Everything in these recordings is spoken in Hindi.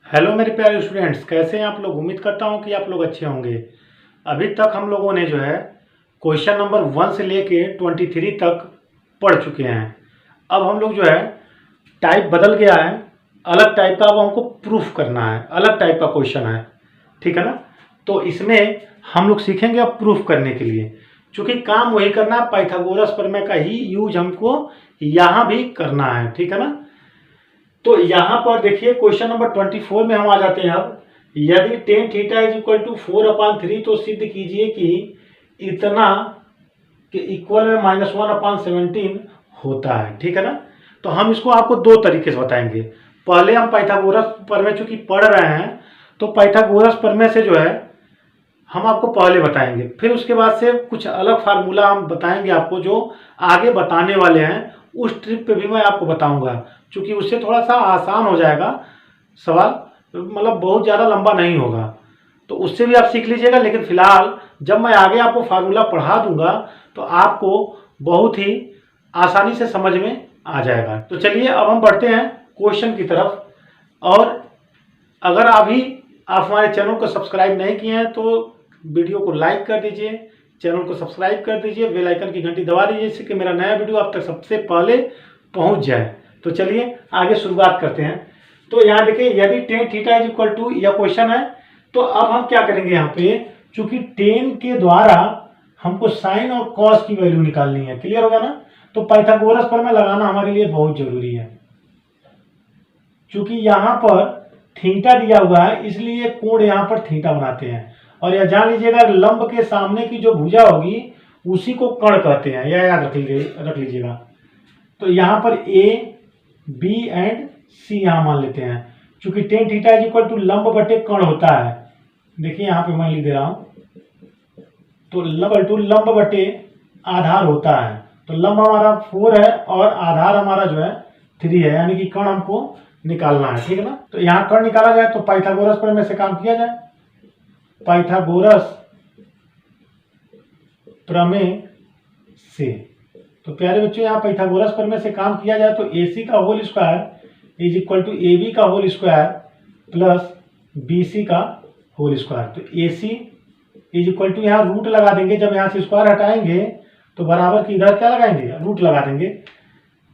हेलो मेरे प्यारे स्टूडेंट्स, कैसे हैं आप लोग। उम्मीद करता हूं कि आप लोग अच्छे होंगे। अभी तक हम लोगों ने जो है क्वेश्चन नंबर 1 से लेके 23 तक पढ़ चुके हैं। अब हम लोग जो है टाइप बदल गया है, अलग टाइप का अब हमको प्रूफ करना है, अलग टाइप का क्वेश्चन है, ठीक है ना। तो इसमें हम लोग सीखेंगे अब प्रूफ करने के लिए, चूँकि काम वही करना है, पाइथागोरस प्रमेय का ही यूज हमको यहाँ भी करना है, ठीक है ना। तो यहां पर देखिए क्वेश्चन नंबर 24 में हम आ जाते हैं। अब यदि tan theta is equal to 4/3 तो सिद्ध कीजिए कि इतना के इक्वल में -1/17 होता है, ठीक है ना। तो हम इसको आपको दो तरीके से बताएंगे। पहले हम पाइथागोरस प्रमेय चूंकि पढ़ रहे हैं तो पाइथागोरस प्रमेय से जो है हम आपको पहले बताएंगे, फिर उसके बाद से कुछ अलग फार्मूला हम बताएंगे आपको जो आगे बताने वाले हैं। उस ट्रिप पे भी मैं आपको बताऊंगा, क्योंकि उससे थोड़ा सा आसान हो जाएगा सवाल, मतलब बहुत ज़्यादा लंबा नहीं होगा, तो उससे भी आप सीख लीजिएगा। लेकिन फिलहाल जब मैं आगे आपको फार्मूला पढ़ा दूंगा तो आपको बहुत ही आसानी से समझ में आ जाएगा। तो चलिए अब हम बढ़ते हैं क्वेश्चन की तरफ। और अगर अभी आप हमारे चैनल को सब्सक्राइब नहीं किए हैं तो वीडियो को लाइक कर दीजिए, चैनल को सब्सक्राइब कर दीजिए, बेल आइकन की घंटी दबा दीजिए, जिससे कि मेरा नया वीडियो आप तक सबसे पहले पहुंच जाए। तो चलिए आगे शुरुआत करते हैं। तो यहाँ देखिए यदि tan theta is equal to, यह क्वेश्चन है। तो अब हम क्या करेंगे यहाँ पे, चूंकि टेन के द्वारा हमको साइन और कॉस की वैल्यू निकालनी है, क्लियर होगा ना। तो पाइथागोरस प्रमेय लगाना हमारे लिए बहुत जरूरी है, चूंकि यहाँ पर थीटा दिया हुआ है इसलिए कोण यहाँ पर थीटा बनाते हैं। और यह जान लीजिएगा लंब के सामने की जो भुजा होगी उसी को कर्ण कहते हैं, यह याद रख लीजिएगा। तो यहाँ पर ए बी एंड सी यहाँ मान लेते हैं, चूंकि tan theta is equal to लंब बटे कर्ण होता है। देखिए यहाँ पे मैं लिख दे रहा हूं, तो लंब बटे आधार होता है। तो लंब हमारा 4 है और आधार हमारा जो है 3 है, यानी कि कर्ण हमको निकालना है, ठीक है ना। तो यहाँ कर्ण निकाला जाए तो पाइथागोरस प्रमेय से काम किया जाए। पाइथागोरस प्रमेय से, तो प्यारे बच्चों यहाँ पाइथागोरस प्रमेय से काम किया जाए तो AC का whole square is equal to AB का होल स्क्वायर प्लस BC का होल स्क्वायर। तो AC इज इक्वल टू, यहाँ रूट लगा देंगे, जब यहाँ से स्क्वायर हटाएंगे तो बराबर की इधर क्या लगाएंगे, रूट लगा देंगे।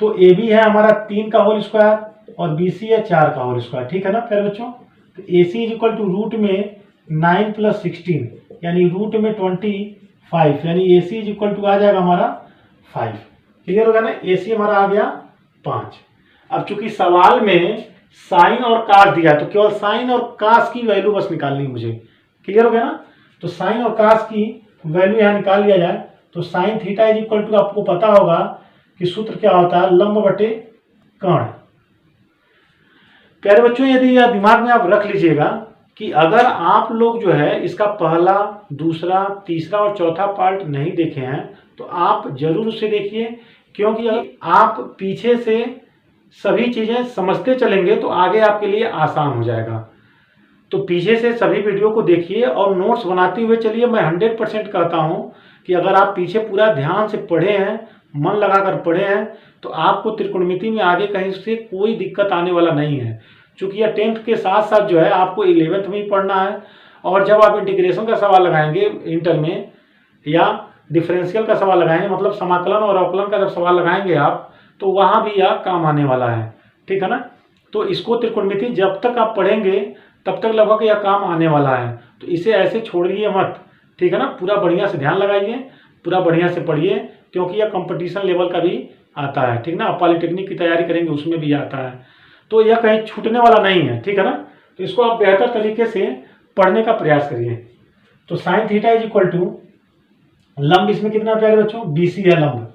तो AB है हमारा 3 का होल स्क्वायर और BC है 4 का होल स्क्वायर, ठीक है ना प्यारे बच्चों। तो AC is equal to root में 9 + 16 यानी रूट में 25, यानी AC इज इक्वल टू आ जाएगा हमारा 5, क्लियर होगा ना। AC हमारा आ गया 5। अब चूंकि सवाल में साइन और कास दिया है तो केवल साइन और कास की वैल्यू बस निकालनी है मुझे, क्लियर हो गया ना। तो साइन और कास की वैल्यू यहाँ निकाल लिया जाए तो sine theta is equal to, आपको पता होगा कि सूत्र क्या होता है, लंब बटे कर्ण। प्यारे बच्चों यदि यह दिमाग में आप रख लीजिएगा कि अगर आप लोग जो है इसका पहला, दूसरा, तीसरा और चौथा पार्ट नहीं देखे हैं तो आप जरूर उसे देखिए, क्योंकि आप पीछे से सभी चीजें समझते चलेंगे तो आगे आपके लिए आसान हो जाएगा। तो पीछे से सभी वीडियो को देखिए और नोट्स बनाते हुए चलिए। मैं 100% कहता हूं कि अगर आप पीछे पूरा ध्यान से पढ़े हैं, मन लगाकर पढ़े हैं, तो आपको त्रिकोणमिति में आगे कहीं से कोई दिक्कत आने वाला नहीं है। चूंकि यह 10th के साथ साथ जो है आपको 11th में ही पढ़ना है। और जब आप इंटीग्रेशन का सवाल लगाएंगे इंटर में, या डिफरेंशियल का सवाल लगाएंगे, मतलब समाकलन और अवकलन का जब सवाल लगाएंगे आप, तो वहां भी यह काम आने वाला है, ठीक है ना। तो इसको त्रिकोणमिति जब तक आप पढ़ेंगे तब तक लगभग यह काम आने वाला है, तो इसे ऐसे छोड़िए मत, ठीक है ना। पूरा बढ़िया से ध्यान लगाइए, पूरा बढ़िया से पढ़िए, क्योंकि यह कंपटीशन लेवल का भी आता है, ठीक ना। आप पॉलिटेक्निक की तैयारी करेंगे उसमें भी आता है, तो यह कहीं छूटने वाला नहीं है, ठीक है ना। तो इसको आप बेहतर तरीके से पढ़ने का प्रयास करिए। तो sine theta is equal to, लंब इसमें कितना प्यारे बच्चों, BC है लंब,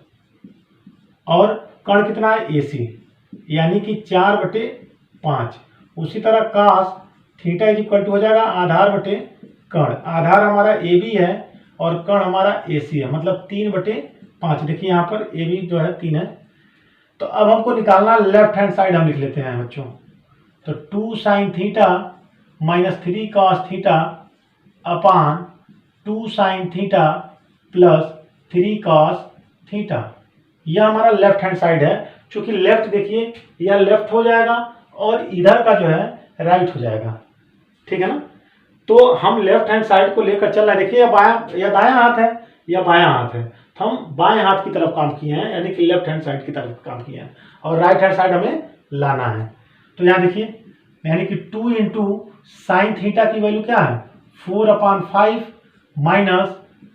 और कर्ण कितना है, AC, यानी कि 4/5। उसी तरह cos theta is equal to हो जाएगा आधार बटे कर्ण। आधार हमारा AB है और कर्ण हमारा AC है, मतलब 3/5। देखिए यहाँ पर AB जो है 3 है। तो अब हमको निकालना लेफ्ट हैंड साइड, हम लिख लेते हैं बच्चों। तो 2 sin theta minus 3 cos theta upon 2 sin theta plus 3 cos theta, यह हमारा लेफ्ट हैंड साइड है। चूंकि लेफ्ट देखिए यह लेफ्ट हो जाएगा और इधर का जो है राइट हो जाएगा, ठीक है ना। तो हम लेफ्ट हैंड साइड को लेकर चल रहे हैं। देखिए, या दायां हाथ है या बायां हाथ है, तो हम बाएं हाथ की तरफ काम किए हैं, यानी कि लेफ्ट हैंड साइड की तरफ काम किए हैं, और राइट हैंड साइड हमें लाना है। तो यहाँ देखिए, यानी कि 2 इंटू साइन थीटा की वैल्यू क्या है 4/5 माइनस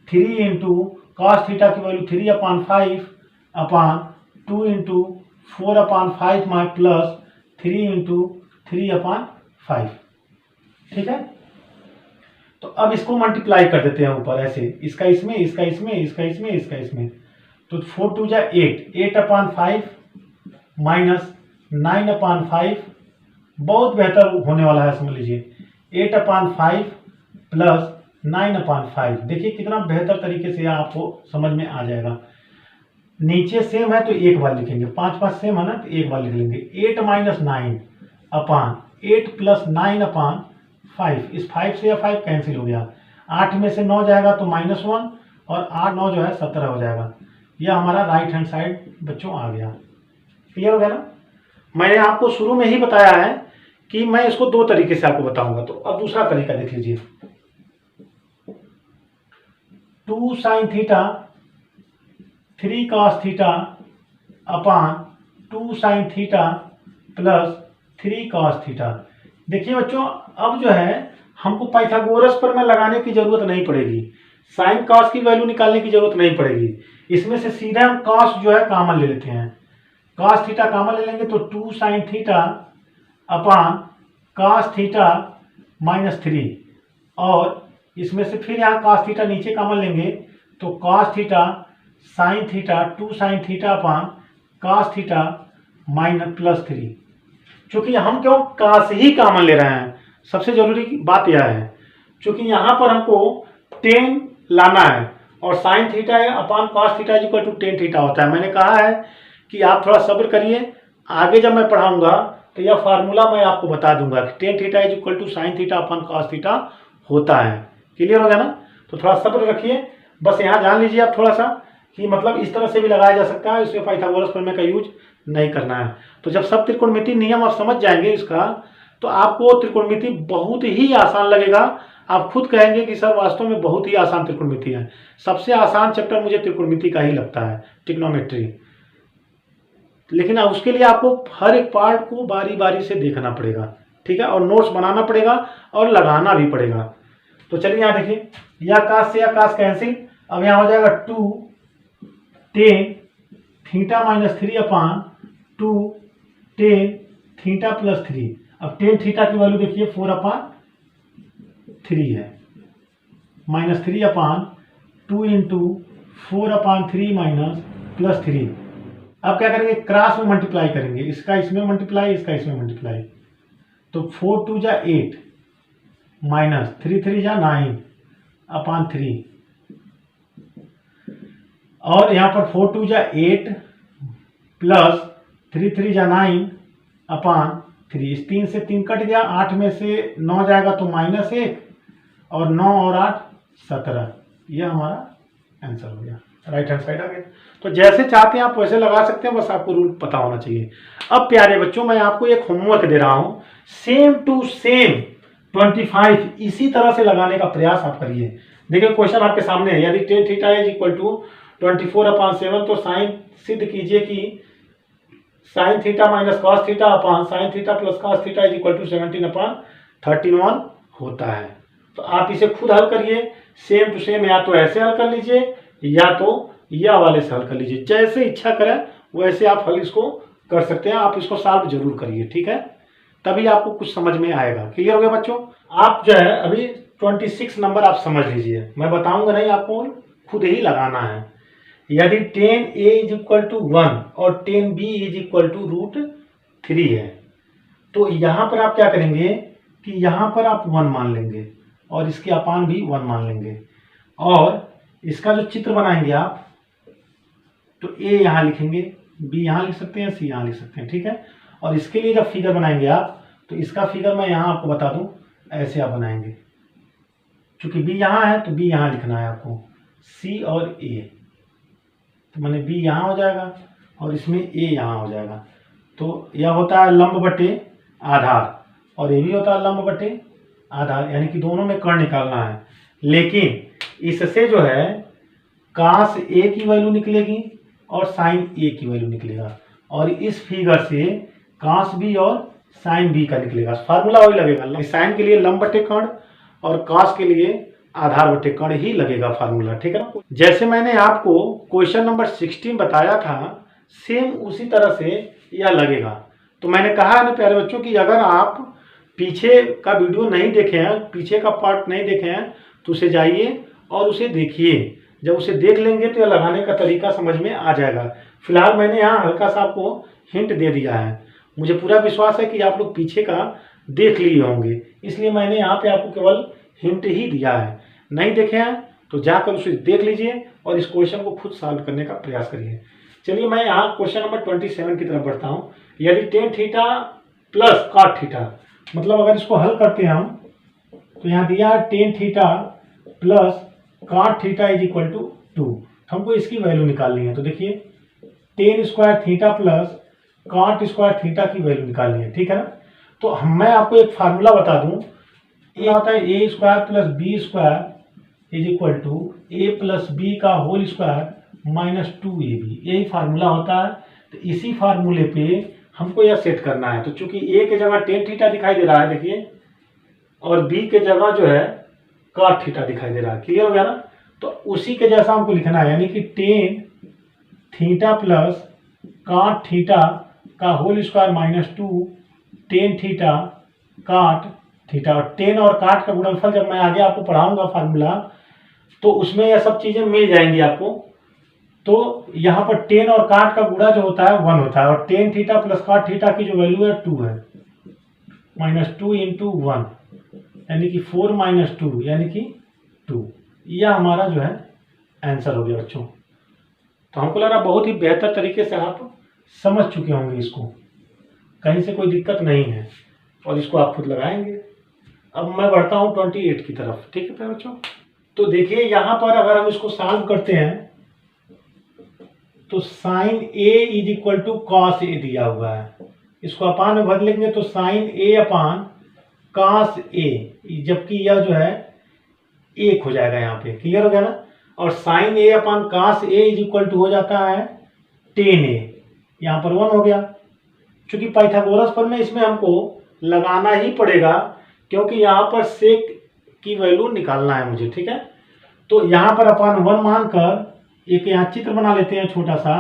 3 इंटू कॉस थीटा की वैल्यू 3/5 अपॉन 2 इंटू 4/5 माइ प्लस 3 इंटू 3/5, ठीक है। तो अब इसको मल्टीप्लाई कर देते हैं ऊपर ऐसे, इसका इसमें, इसका इसमें, इसका इसमें, इसका इसमें। तो 4 2 जा 8, 8/5 माइनस 9/5, बहुत बेहतर होने वाला है, समझ लीजिए 8/5 प्लस 9/5। देखिए कितना बेहतर तरीके से आपको समझ में आ जाएगा। नीचे सेम है तो एक बार लिखेंगे, 5 5 सेम है ना, तो एक बार लिख लेंगे। 8 माइनस 9 अपॉन 8 प्लस 9/5, इस 5 से यह 5 कैंसिल हो गया, 8 में से 9 जाएगा तो -1, और 8 9 जो है 17 हो जाएगा। यह हमारा राइट हैंड साइड बच्चों आ गया। क्लियर हो गया ना। मैंने आपको शुरू में ही बताया है कि मैं इसको दो तरीके से आपको बताऊंगा, तो अब दूसरा तरीका देख लीजिए। 2 sine theta 3 cos theta upon 2 sign theta plus 3 cos theta. देखिए बच्चों, अब जो है हमको पाइथागोरस पर में लगाने की जरूरत नहीं पड़ेगी, साइन कॉस की वैल्यू निकालने की जरूरत नहीं पड़ेगी। इसमें से सीधे हम कॉस जो है कॉमन ले लेते हैं, कॉस थीटा कॉमन ले लेंगे तो 2 sign theta upon cos theta minus 3, और इसमें से फिर यहाँ कॉस थीटा नीचे कॉमन लेंगे तो cos theta sine theta 2 sign theta upon cos theta minus plus 3। चूंकि हम क्यों कॉस ही कॉमन ले रहे हैं, सबसे जरूरी बात यह है, चूंकि यहाँ पर हमको टेन लाना है, और साइन थीटा है upon cos theta is equal to tan theta होता है। मैंने कहा है कि आप थोड़ा सब्र करिए, आगे जब मैं पढ़ाऊंगा तो यह फार्मूला मैं आपको बता दूंगा कि tan theta is equal to sine theta upon cos theta होता है। क्लियर हो गया ना। तो थोड़ा सब्र रखिए, बस यहाँ जान लीजिए आप थोड़ा सा कि मतलब इस तरह से भी लगाया जा सकता है, इसमें पाइथागोरस प्रमेय का यूज नहीं करना है। तो जब सब त्रिकोणमिति नियम आप समझ जाएंगे इसका, तो आपको त्रिकोणमिति बहुत ही आसान लगेगा। आप खुद कहेंगे कि सर वास्तव में बहुत ही आसान त्रिकोणमिति है। सबसे आसान चैप्टर मुझे त्रिकोणमिति का ही लगता है, ट्रिग्नोमेट्री। लेकिन उसके लिए आपको हर एक पार्ट को बारी बारी से देखना पड़ेगा, ठीक है, और नोट्स बनाना पड़ेगा और लगाना भी पड़ेगा। तो चलिए यहाँ देखिए, या कास से या कास कैंसिल, अब यहाँ हो जाएगा 2 tan theta minus 3 upon 2 tan theta plus 3। अब टेन थीटा की वैल्यू देखिए 4/3 है, minus 3 upon 2 into 4/3 minus plus 3। अब क्या करेंगे, क्रॉस में मल्टीप्लाई करेंगे, इसका इसमें मल्टीप्लाई, इसका इसमें मल्टीप्लाई। तो 4 2 जा 8 माइनस 3 3 जा 9 अपॉन 3, और यहाँ पर 4 2 जा 8 प्लस 3 3 जा 9 अपॉन 3। इस 3 से 3 कट गया, 8 में से 9 जाएगा तो -1, और 9 और 8 17। यह हमारा आंसर हो गया, राइट हैंड साइड आ गया। तो जैसे चाहते हैं आप वैसे लगा सकते हैं, बस आपको रूल पता होना चाहिए। अब प्यारे बच्चों, मैं आपको एक होमवर्क दे रहा हूं, सेम टू सेम 25 इसी तरह से लगाने का प्रयास आप करिए। देखिए क्वेश्चन आपके सामने है, यदि tan theta is equal to 24/7, तो साइन सिद्ध कीजिए कि sine theta minus cos theta upon sine theta plus cos theta is equal to 17/31 होता है। तो आप इसे खुद हल करिए, सेम टू सेम, या तो ऐसे हल कर लीजिए या तो या वाले से हल कर लीजिए, जैसे इच्छा करें वैसे आप हल इसको कर सकते हैं। आप इसको सॉल्व जरूर करिए, ठीक है, तभी आपको कुछ समझ में आएगा। क्लियर हो गया बच्चों। आप जो है अभी 26 नंबर आप समझ लीजिए, मैं बताऊंगा नहीं, आपको खुद ही लगाना है। यदि 10a इज इक्वल टू 1 और 10b इज इक्वल टू √3 है, तो यहाँ पर आप क्या करेंगे कि यहाँ पर आप 1 मान लेंगे और इसके अपान भी 1 मान लेंगे, और इसका जो चित्र बनाएंगे आप, तो a यहाँ लिखेंगे, b यहाँ लिख सकते हैं, c यहाँ लिख सकते हैं, ठीक है। और इसके लिए जब फिगर बनाएंगे आप, तो इसका फिगर मैं यहाँ आपको बता दूं, ऐसे आप बनाएंगे। चूंकि b यहाँ है तो b यहाँ लिखना है आपको, c और a, तो मैंने b यहाँ हो जाएगा और इसमें a यहाँ हो जाएगा। तो यह होता है लंब बटे आधार, और ये भी होता है लंब बटे आधार, यानी कि दोनों में कर्ण निकालना है। लेकिन इससे जो है काश ए की वैल्यू निकलेगी और साइन ए की वैल्यू निकलेगा, और इस फिगर से काश बी और साइन बी का निकलेगा। फार्मूला वही लगेगा, साइन के लिए लंब बटे कर्ण और काश के लिए आधार बटे कर्ण ही लगेगा फार्मूला, ठीक है ना। जैसे मैंने आपको क्वेश्चन नंबर 16 बताया था, सेम उसी तरह से यह लगेगा। तो मैंने कहा है ना प्यारे बच्चों कि अगर आप पीछे का वीडियो नहीं देखे हैं, पीछे का पार्ट नहीं देखे हैं, तो उसे जाइए और उसे देखिए। जब उसे देख लेंगे तो यह लगाने का तरीका समझ में आ जाएगा। फिलहाल मैंने यहाँ हल्का सा आपको हिंट दे दिया है। मुझे पूरा विश्वास है कि आप लोग पीछे का देख लिए होंगे, इसलिए मैंने यहाँ पे आपको केवल हिंट ही दिया है। नहीं देखे हैं तो जाकर उसे देख लीजिए और इस क्वेश्चन को खुद सॉल्व करने का प्रयास करिए। चलिए मैं यहाँ क्वेश्चन नंबर 27 की तरफ बढ़ता हूँ। यदि tan theta plus cot theta, मतलब अगर इसको हल करते हैं हम, तो यहाँ दिया है tan theta plus cot theta is equal to 2। हमको इसकी वैल्यू निकालनी है। तो देखिए tan square theta plus cot square theta की वैल्यू निकालनी है, ठीक है ना। तो मैं आपको एक फार्मूला बता दूं, ये होता है a square plus b square is equal to a plus b का होल स्क्वायर माइनस 2ab, यही फार्मूला होता है। तो इसी फार्मूले पे हमको यह सेट करना है। तो चूंकि ए के जगह टेन थीटा दिखाई दे रहा है देखिए, और बी के जगह जो है कॉट थीटा दिखाई दे रहा है, क्लियर हो गया ना। तो उसी के जैसा हमको लिखना है, यानी कि tan theta plus cot theta का whole square minus 2 tan theta cot theta. और टेन और काट का गुणनफल जब मैं आगे आपको पढ़ाऊंगा फार्मूला, तो उसमें यह सब चीजें मिल जाएंगी आपको। तो यहाँ पर टेन और काट का गुणा जो होता है 1 होता है, और tan theta plus cot theta की जो वैल्यू है 2 है, माइनस 2 इंटू 1 यानी कि 4 माइनस 2 यानी कि 2। यह हमारा जो है आंसर हो गया बच्चों। तो हमको लग रहा बहुत ही बेहतर तरीके से आप समझ चुके होंगे इसको, कहीं से कोई दिक्कत नहीं है, और इसको आप खुद लगाएंगे। अब मैं बढ़ता हूँ 28 की तरफ, ठीक है बच्चों। तो देखिए यहाँ पर अगर हम इसको सॉल्व करते हैं तो sine A is equal to cos A दिया हुआ है, इसको अपान में बदलेंगे तो साइन ए अपान कॉस ए, जबकि यह जो है 1 हो जाएगा यहाँ पे, क्लियर हो गया ना। और sine A upon cos A is equal to हो जाता है टेन ए, यहाँ पर 1 हो गया। चूंकि पाइथागोरस पर में इसमें हमको लगाना ही पड़ेगा, क्योंकि यहाँ पर सेक की वैल्यू निकालना है मुझे, ठीक है। तो यहाँ पर अपान 1 मानकर एक यहाँ चित्र बना लेते हैं छोटा सा।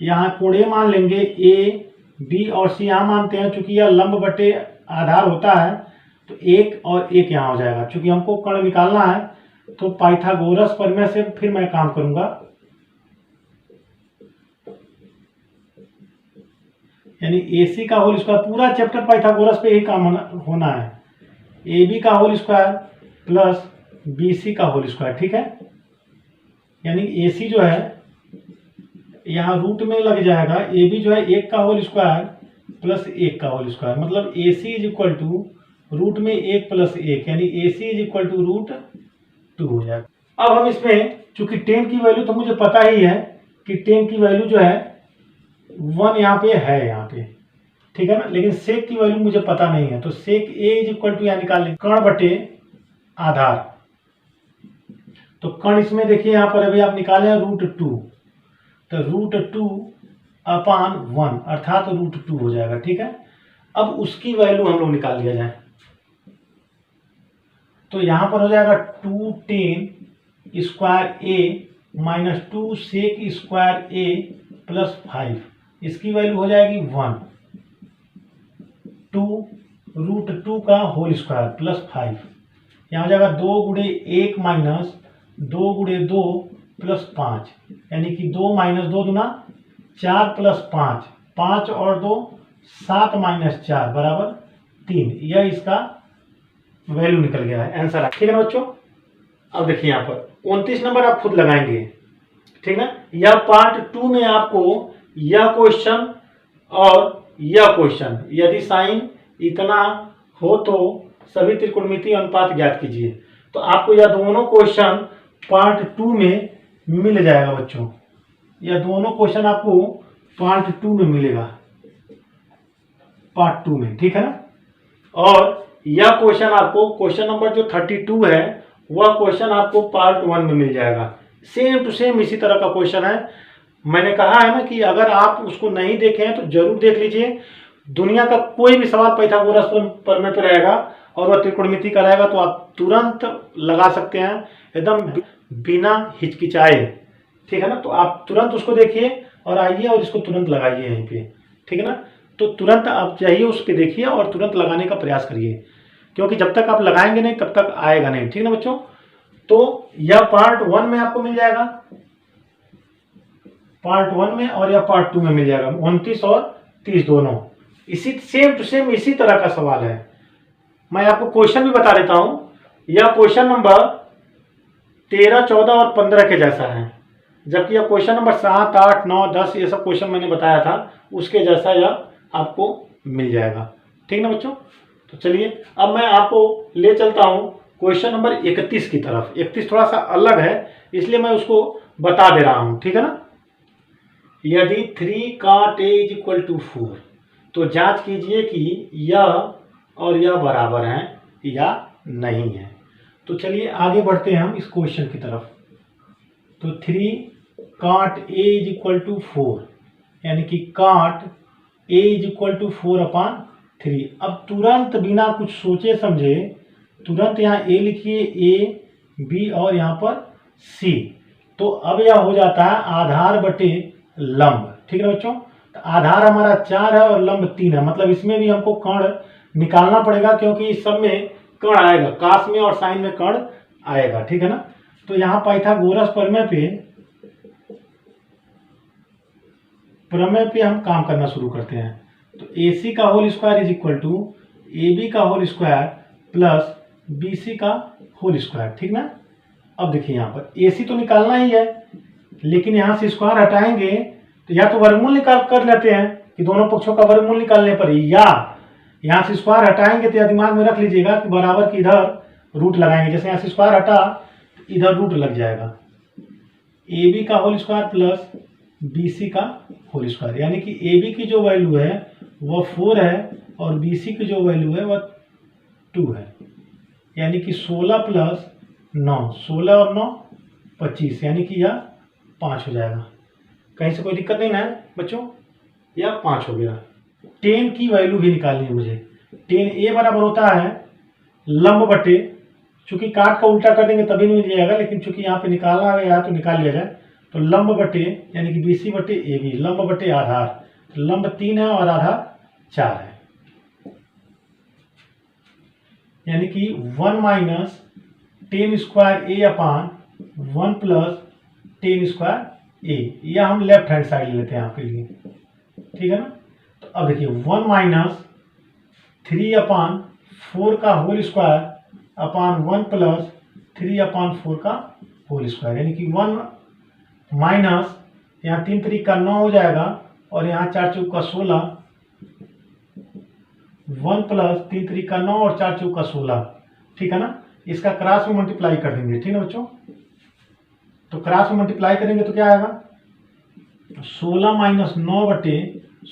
यहाँ कोण मान लेंगे, ए बी और सी यहाँ मानते हैं। चूंकि यह लंब बटे आधार होता है तो 1 और 1 यहाँ हो जाएगा। चूंकि हमको कर्ण निकालना है तो पाइथागोरस प्रमेय से फिर मैं काम करूंगा, यानी AC का होल स्क्वायर, पूरा चैप्टर पाइथागोरस पे ही काम होना है। AB का होल स्क्वायर प्लस BC का होल स्क्वायर, ठीक है। यानी AC जो है यहाँ रूट में लग जाएगा, AB जो है 1 का होल स्क्वायर प्लस 1 का होल स्क्वायर, मतलब AC is equal to root में 1 प्लस 1, यानी AC is equal to root 2 हो जाएगा। अब हम इसमें चूंकि 10 की वैल्यू तो मुझे पता ही है कि 10 की वैल्यू जो है 1 यहाँ पे है, यहाँ पे ठीक है ना, लेकिन सेक की वैल्यू मुझे पता नहीं है। तो सेक ए इज इक्वल टू यहाँ निकाल लें कर्ण बटे आधार। तो कर्ण इसमें देखिए यहाँ पर अभी आप निकाले रूट 2, तो रूट 2 अपान 1 अर्थात रूट 2 हो जाएगा, ठीक है। अब उसकी वैल्यू हम लोग निकाल लिया जाए, तो यहाँ पर हो जाएगा 2 10 स्क्वायर ए माइनस 2 सेक स्क्वायर ए प्लस 5, इसकी वैल्यू हो जाएगी 1, 2 रूट 2 का होल स्क्वायर प्लस 5, यहाँ हो जाएगा 2 गुणे 1 माइनस 2 गुणे 2 प्लस 5, यानी कि 2 माइनस 2 दूना 4 प्लस 5, 5 और 2 7 माइनस 4 बराबर 3। यह इसका वैल्यू निकल गया है, आंसर है, ठीक है ना बच्चों। अब देखिए यहाँ पर 29 नंबर आप खुद लगाएंगे, ठीक ना। यह पार्ट 2 में आपको यह क्वेश्चन और यह क्वेश्चन, यदि साइन इतना हो तो सभी त्रिकोणमितीय अनुपात ज्ञात कीजिए, तो आपको यह दोनों क्वेश्चन पार्ट 2 में मिल जाएगा बच्चों। यह दोनों क्वेश्चन आपको पार्ट 2 में मिलेगा, पार्ट 2 में, ठीक है ना। और यह क्वेश्चन आपको क्वेश्चन नंबर जो 32 है वह क्वेश्चन आपको पार्ट 1 में मिल जाएगा। सेम टू सेम इसी तरह का क्वेश्चन है। मैंने कहा है ना कि अगर आप उसको नहीं देखे हैं तो जरूर देख लीजिए। दुनिया का कोई भी सवाल पाइथागोरस प्रमेय पे रहेगा और वह त्रिकोणमिति का रहेगा तो आप तुरंत लगा सकते हैं एकदम बिना हिचकिचाए। ठीक है ना, तो आप तुरंत उसको देखिए और आइए और इसको तुरंत लगाइए यहीं पे। ठीक है ना, तो तुरंत आप जाइए उस पर देखिए और तुरंत लगाने का प्रयास करिए, क्योंकि जब तक आप लगाएंगे नहीं तब तक आएगा नहीं। ठीक है ना बच्चों, तो यह पार्ट 1 में आपको मिल जाएगा, पार्ट 1 में, और यह पार्ट 2 में मिल जाएगा। 29 और 30 दोनों इसी सेम टू सेम इसी तरह का सवाल है। मैं आपको क्वेश्चन भी बता देता हूं। यह क्वेश्चन नंबर 13, 14 और 15 के जैसा है, जबकि यह क्वेश्चन नंबर 7, 8, 9, 10 ये सब क्वेश्चन मैंने बताया था उसके जैसा यह आपको मिल जाएगा। ठीक ना बच्चों, तो चलिए अब मैं आपको ले चलता हूं क्वेश्चन नंबर 31 की तरफ। 31 थोड़ा सा अलग है इसलिए मैं उसको बता दे रहा हूं। ठीक है ना, यदि 3 cot a is equal to 4 तो जांच कीजिए कि यह और यह बराबर हैं या नहीं है। तो चलिए आगे बढ़ते हैं हम इस क्वेश्चन की तरफ। तो 3 cot a is equal to 4 यानी कि cot a is equal to 4/3। अब तुरंत बिना कुछ सोचे समझे तुरंत यहाँ a लिखिए, a b और यहाँ पर c। तो अब यह हो जाता है आधार बटे लंब। ठीक है बच्चों, तो आधार हमारा 4 है और लंब 3 है, मतलब इसमें भी हमको कर्ण निकालना पड़ेगा क्योंकि इस सब में कर्ण आएगा, कास में और साइन में कर्ण आएगा। ठीक है ना, तो यहाँ पाइथागोरस प्रमेय पे हम काम करना शुरू करते हैं। तो AC का whole square is equal to AB का होल स्क्वायर प्लस BC का होल स्क्वायर। ठीक ना, अब देखिए यहाँ पर AC तो निकालना ही है, लेकिन यहाँ से स्क्वायर हटाएंगे तो या तो वर्गमूल निकाल कर लेते हैं कि दोनों पक्षों का वर्गमूल निकालने पर, या यहाँ से स्क्वायर हटाएंगे तो यह दिमाग में रख लीजिएगा कि बराबर की इधर रूट लगाएंगे। जैसे यहाँ से स्क्वायर हटा तो इधर रूट लग जाएगा। AB का होल स्क्वायर प्लस BC का होल स्क्वायर, यानी कि AB की जो वैल्यू है वह 4 है और BC की जो वैल्यू है वह 2 है, यानी कि 16 प्लस 9, 16 और 9 25, यानी कि यह 5 हो जाएगा। कहीं से कोई दिक्कत नहीं ना है बच्चों, यह 5 हो गया। 10 की वैल्यू भी निकालनी है मुझे। 10 A बराबर होता है लंब बटे, चूंकि काट का उल्टा कर देंगे तभी नहीं मिल जाएगा, लेकिन चूंकि यहाँ पे निकालना गया तो निकाल लिया जाए। तो लंब बटे यानी कि BC बटे AB, लंब बटे आधार, तो लंब 3 है और आधार 4 है, यानी कि 1 minus 10 square A/1 plus 10 square A। यह हम लेफ्ट हैंड साइड लेते हैं आपके लिए। ठीक है ना, तो अब देखिए 1 माइनस 3/4 का होल स्क्वायर अपॉन 1 प्लस 3/4 का होल स्क्वायर, यानी कि 1 माइनस यहाँ 3 3 का 9 हो जाएगा और यहाँ 4 चौक का 16, 1 प्लस 3 3 का 9 और 4 चौक का 16। ठीक है ना, इसका क्रॉस में मल्टीप्लाई कर देंगे। ठीक है बच्चों, तो क्रॉस में मल्टीप्लाई करेंगे तो क्या आएगा, 16 माइनस 9 बटे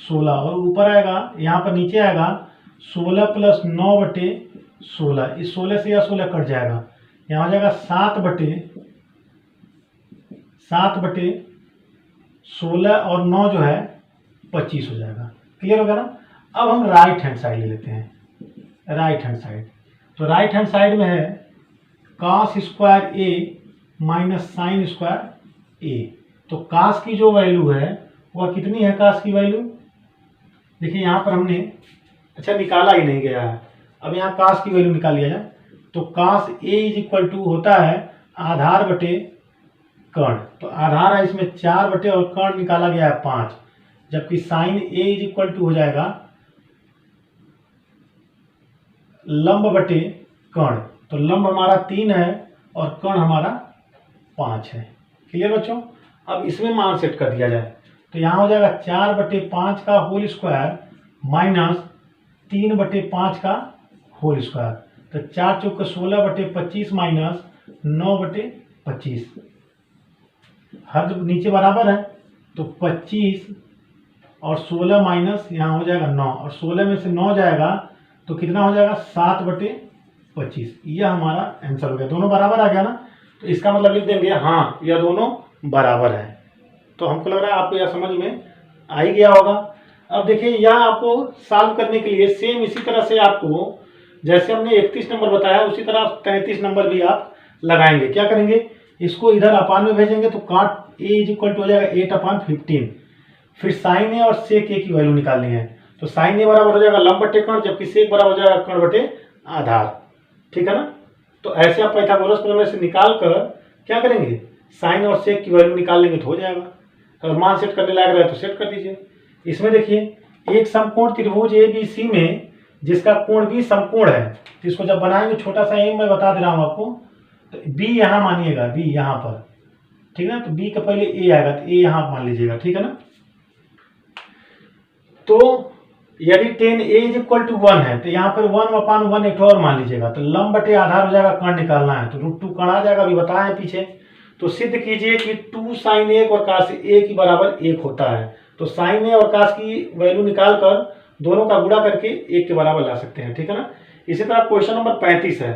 16, और ऊपर आएगा यहाँ पर नीचे आएगा 16 प्लस 9 बटे 16। इस 16 से यह 16 कट जाएगा, यहाँ हो जाएगा 7 बटे 16 और 9 जो है 25 हो जाएगा। क्लियर होगा ना। अब हम राइट हैंड साइड ले लेते हैं। राइट हैंड साइड, तो राइट हैंड साइड में है cos square A minus sine square A। तो cos की जो वैल्यू है वह कितनी है, cos की वैल्यू देखिए यहाँ पर हमने अच्छा निकाला ही नहीं गया है। अब यहाँ cos की वैल्यू निकाल लिया जाए तो cos A is equal to होता है आधार बटे कर्ण। तो आधार है इसमें 4 बटे और कर्ण निकाला गया है 5, जबकि sine A is equal to हो जाएगा लंब बटे कर्ण। तो लंब हमारा 3 है और कर्ण हमारा 5 है। क्लियर बच्चों, अब इसमें मान सेट कर दिया जाए तो यहाँ हो जाएगा 4 बटे 5 का होल स्क्वायर माइनस 3 बटे 5 का होल स्क्वायर। तो 4 चौक 16 बटे 25 माइनस 9 बटे 25, हर नीचे बराबर है तो 25 और 16 माइनस यहाँ हो जाएगा 9, और 16 में से 9 जाएगा तो कितना हो जाएगा 7/25। यह हमारा आंसर हो गया। दोनों बराबर आ गया ना, तो इसका मतलब लिख देंगे हाँ यह दोनों बराबर है। तो हमको लग रहा है आपको यह समझ में आ ही गया होगा। अब देखिए यह आपको सॉल्व करने के लिए सेम इसी तरह से आपको जैसे हमने 31 नंबर बताया उसी तरह 33 नंबर भी आप लगाएंगे। क्या करेंगे, इसको इधर अपान में भेजेंगे तो काट ए इज इक्वल टू हो जाएगा 8/15। फिर साइन ए और सेक ए की वैल्यू निकालनी है। तो साइन ए बराबर हो जाएगा लंब बटे कर्ण, जबकि सेक बराबर हो जाएगा कर्ण बटे आधार। ठीक है ना। तो ऐसे आप पाइथागोरस प्रमेय से निकाल कर क्या करेंगे, साइन और सेक की वैल्यू निकाल लेंगे तो हो जाएगा। अगर मान सेट करने लायक रहे तो सेट कर दीजिए। इसमें देखिए एक समकोण त्रिभुज ABC में जिसका कोण भी समकोण है, तो इसको जब बनाएंगे छोटा सा एम मैं बता दे रहा हूँ आपको। तो बी यहाँ मानिएगा, बी यहाँ पर, ठीक है ना। तो बी के पहले ए आएगा तो ए यहाँ मान लीजिएगा, ठीक है ना। तो यदि tan A is equal to 1 है तो यहाँ पर 1/1 एक और मान लीजिएगा। तो लंब बटे आधार हो जाएगा, कर्ण निकालना है तो √2 कर्ण आ जाएगा, अभी बताए पीछे। तो सिद्ध कीजिए कि 2 sin A और cos A की बराबर 1 होता है। तो sin A और cos की वैल्यू निकाल कर दोनों का गुणा करके 1 के बराबर ला सकते हैं, ठीक है ना। इसी तरह क्वेश्चन नंबर 35 है।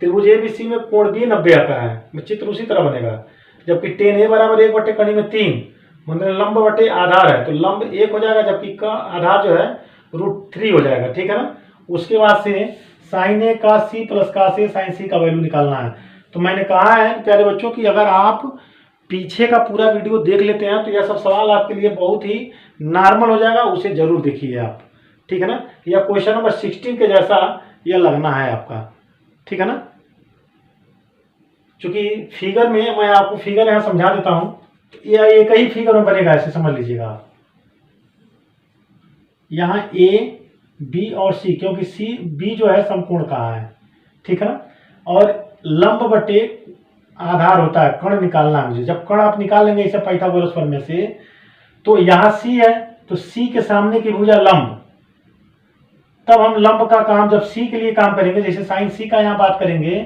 त्रिभुज ABC में कोण भी 90 का है, चित्र उसी तरह बनेगा। जबकि tan A बराबर 1/3 मतलब लंब बटे आधार है, तो लंब 1 हो जाएगा, जबकि का आधार जो है √3 हो जाएगा, ठीक है ना। उसके बाद से sin A cos C plus cos A sin C का वैल्यू निकालना है। तो मैंने कहा है प्यारे बच्चों कि अगर आप पीछे का पूरा वीडियो देख लेते हैं तो यह सब सवाल आपके लिए बहुत ही नॉर्मल हो जाएगा, उसे जरूर देखिए आप, ठीक है ना। यह क्वेश्चन नंबर 16 के जैसा यह लगना है आपका, ठीक है ना। चूंकि फिगर में मैं आपको फिगर यहाँ समझा देता हूँ, तो यह एक ही फिगर में बनेगा, ऐसे समझ लीजिएगा आप। यहाँ A, B और C, क्योंकि C B जो है समकोण कहा है, ठीक है ना। और लंब बटे आधार होता है, कर्ण निकालना है मुझे। जब कर्ण आप निकाल लेंगे इसे पाइथागोरस प्रमेय से, तो यहाँ C है तो C के सामने की भुजा लंब, तब हम लंब का काम जब C के लिए काम करेंगे, जैसे साइन C का यहाँ बात करेंगे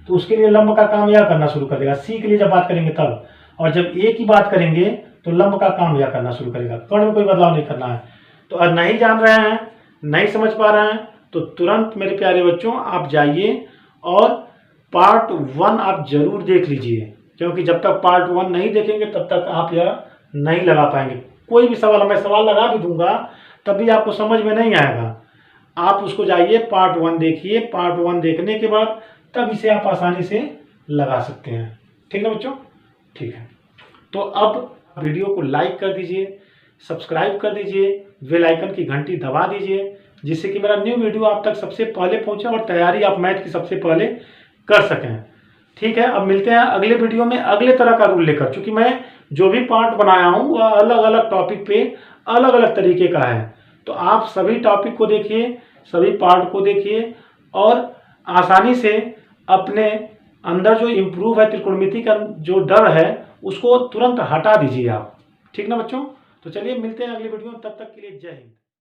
तो उसके लिए लंब का काम यह करना शुरू कर देगा। C के लिए जब बात करेंगे तब, और जब A की बात करेंगे तो लंब का काम यह करना शुरू करेगा। कर्ण में कोई बदलाव नहीं करना है। तो अगर नहीं जान रहे हैं, नहीं समझ पा रहे हैं, तो तुरंत मेरे प्यारे बच्चों आप जाइए और पार्ट 1 आप जरूर देख लीजिए, क्योंकि जब तक पार्ट 1 नहीं देखेंगे तब तक आप यह नहीं लगा पाएंगे। कोई भी सवाल मैं सवाल लगा भी दूंगा तब भी आपको समझ में नहीं आएगा। आप उसको जाइए पार्ट 1 देखिए, पार्ट 1 देखने के बाद तब इसे आप आसानी से लगा सकते हैं, ठीक है बच्चों। ठीक है, तो अब वीडियो को लाइक कर दीजिए, सब्सक्राइब कर दीजिए, बेल आइकन की घंटी दबा दीजिए, जिससे कि मेरा न्यू वीडियो आप तक सबसे पहले पहुंचे और तैयारी आप मैथ की सबसे पहले कर सकें। ठीक है, अब मिलते हैं अगले वीडियो में अगले तरह का रूल लेकर। क्योंकि मैं जो भी पार्ट बनाया हूं वह अलग अलग टॉपिक पे अलग अलग तरीके का है, तो आप सभी टॉपिक को देखिए, सभी पार्ट को देखिए और आसानी से अपने अंदर जो इम्प्रूव है त्रिकोणमिति का जो डर है उसको तुरंत हटा दीजिए आप, ठीक ना बच्चों। तो चलिए मिलते हैं अगले वीडियो में, तब तक के लिए जय हिंद।